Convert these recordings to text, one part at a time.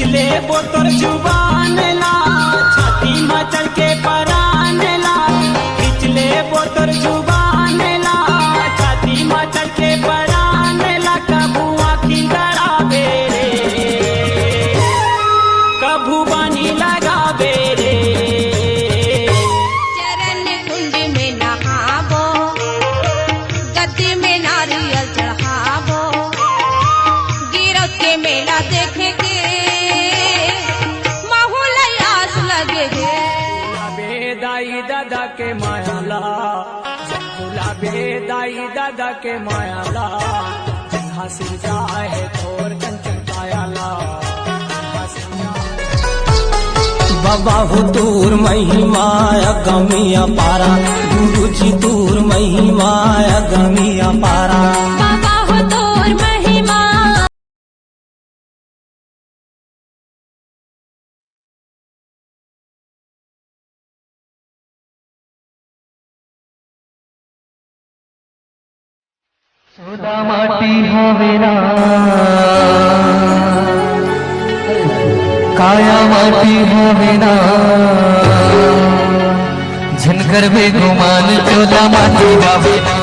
ले बोतर जुबान ला, छाती मचल के परान ला, पिछले बोतर जुबान ला, छाती मचल के परान ला, कबू आखी गड़ावे रे, कबू बानी लगावे रे। चरण कुंड में नहावो, गद्दी में नारियल चढ़ावो, गिरफ्त के मेला देखे के माहौल लगे गे। गुलाबे दाई दादा के मायाला, गुलाबे दाई दादा के मायाला, हासिल जाए थोर कंचन कायाला। बाबा हो दूर महिमा गमिया पारा, गुरु जी दूर महिमा गमिया पारा। बाबा हो तोर महिमा सोदा माटी हवेना, काया माटी हवेना, झनकर में गुमान चोला माटी हवेना।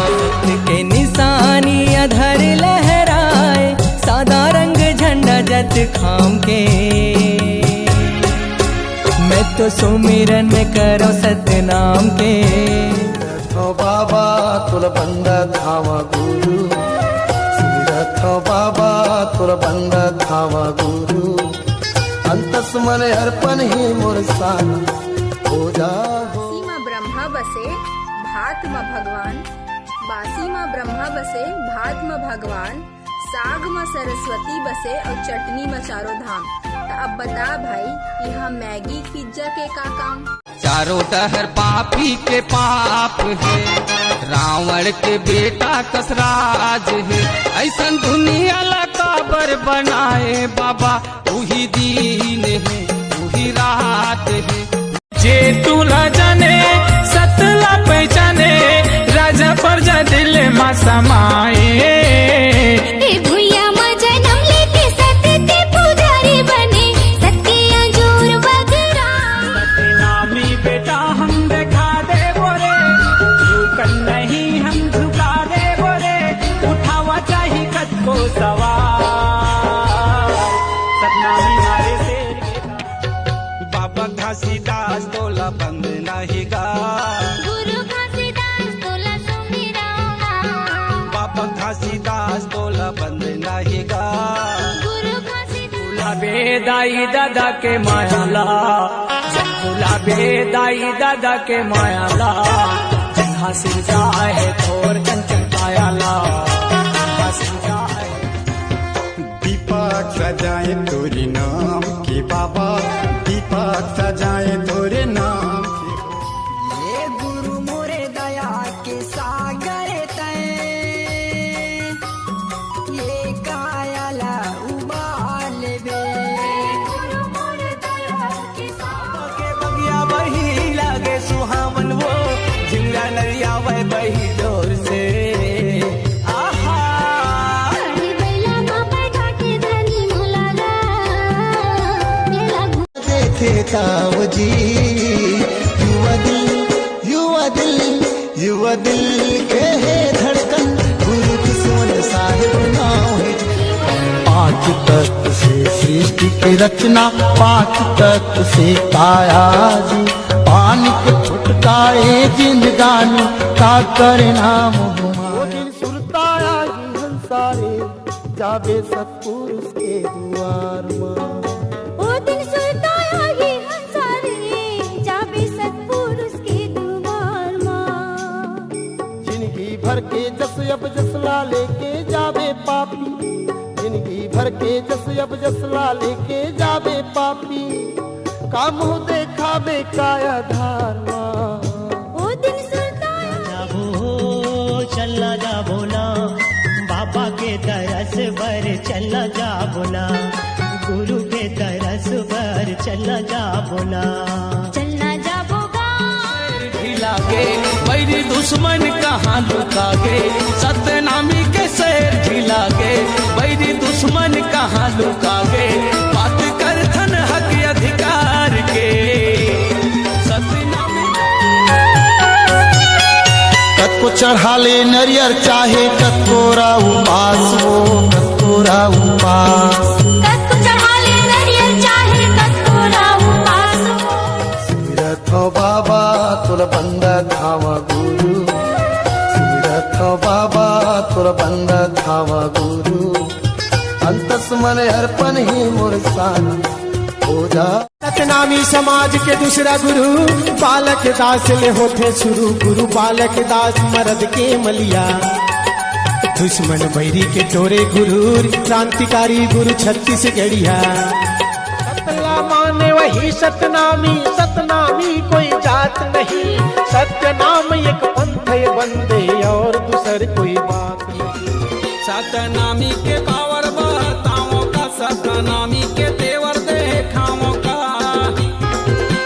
के निशानी अधर लहराए, सादा रंग झंडा जत खाम के, मैं तो सुमिरन करो सतनाम के। रथो बाबा तुल बंद धावा गुरु, रथो बाबा तुल बंद धावा गुरु, अंतस मन अर्पण ही मुरसान हो जा। बासी माँ ब्रह्मा बसे भात माँ भगवान, बासी माँ ब्रह्मा बसे भात माँ भगवान, साग माँ सरस्वती बसे और चटनी माँ चारों धाम। तो अब बता भाई यहाँ मैगी पिज्जा के का काम। चारों टहर पापी के पाप है, रावण के बेटा कसराज है, ऐसन दुनिया लकाबर बनाए बाबा, वही दिन है वही रात है। जे तुला जाने सतला पहचाने, राजा प्रजा दिल में समाए। भूया माँ जन्म लेके सत्य पुजारी बने, सत्य जोर बगरा। नामी बेटा हम दिखा दे बोरे, झुकन नहीं हम झुका दे बोरे, उठावा चाहिए कद को सवार, सतनामी मारे शेर के बाबा घासीदास तोला बंद नहीं गा, गुरु घासीदास तोला सुमिरौना, बाबा घासीदास तोला बंद नहीं गा। गुरु घासीदास गुलाबे दाई दादा के मायाला, गुलाबे दाई दादा के मायाला, हासिल जाए थोर कंचन कायाला, हासिल जाए। दीपक सजाए तोरे नाम के बाबा, दीपक सजाए तोरे नाम के। ये गुरु मोरे दया के सागर तय, ये कायाला उबाल बे। गुरु मोर दया के के बगिया बही लागे सुहावन वो, झिंगा नरिया वह बही डोर से। आहा बेला बाबा ढाके धनी मुलाला, मेला देखे ताव जी, युवा दिल युवा दिल युवा दिल के है धड़कन, गुरु किस्मत साहिब नाम है। पांच तत्व से सृष्टि की रचना, पांच तत्व से काया जी, पानी के छुटकाए जिंदगानी का करे नाम गुमा। वो दिन सुरताया ही हंसारे, जावे सतपुरुष के द्वार मां। ओ दिन सुरताया ही हंसारे, जावे सतपुरुष के दुआर माँ। जिंदगी भर के जस अब जसला लेके जावे पापी, जिंदगी भर के जस अब जसला लेके जावे पापी, काम हो देखा बेकाया धारमा। ओ दिन सुरताया जाबो चलना जाबो ना, बाबा के तरस पर चलना जाबो ना, गुरु के तरस पर चलना जाबो ना। चलना जाबोगा ढिलागे वैरी दुश्मन कहाँ लुकागे, सतनामी के शेर ढिलागे वैरी दुश्मन कहाँ लुकागे, बात कर को चढ़ा ले नरियर चाहे कतोरा उपास हो कतोरा उपास। कत को चढ़ा ले नरियल चाहे कतोरा उपास हो। सुमिरत हो बाबा तुर बंद धावा गुरु, सुमिरत हो बाबा तुर बंद धावा गुरु, अंतस मन अर्पण ही मुरसान हो जा। सतनामी समाज के दूसरा गुरु बालक दास ले होते शुरू, गुरु बालक दास मरद के मलिया, दुश्मन बैरी के तोरे गुरु, क्रांतिकारी गुरु छत्तीसगढ़िया। सतला माने वही सतनामी, सतनामी कोई जात नहीं, सत्य नाम एक पंथ बंदे और दूसर कोई बात नहीं। सतनामी के पावर बताओ का, सतनामी के तेवर देखाओ का,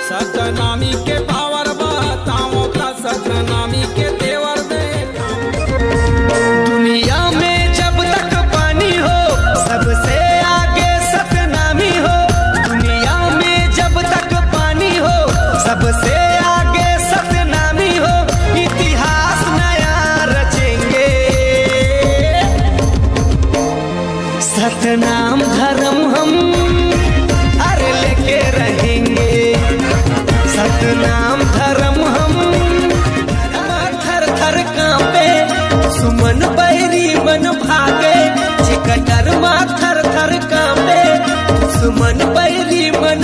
सतनामी के पावर बताओ का, सतनामी के तेवर देखाओ। दुनिया में जब तक पानी हो सबसे आगे सतनामी हो, दुनिया में जब तक पानी हो सबसे आगे सतनामी हो, इतिहास नया रचेंगे। सतनाम धर्म हम अरे लेके रहेंगे, सतनाम धर्म हम थर थर कांपे, सुमन बैरी मन भागे, चिकटर मा थर थर कांपे, सुमन बैरी मन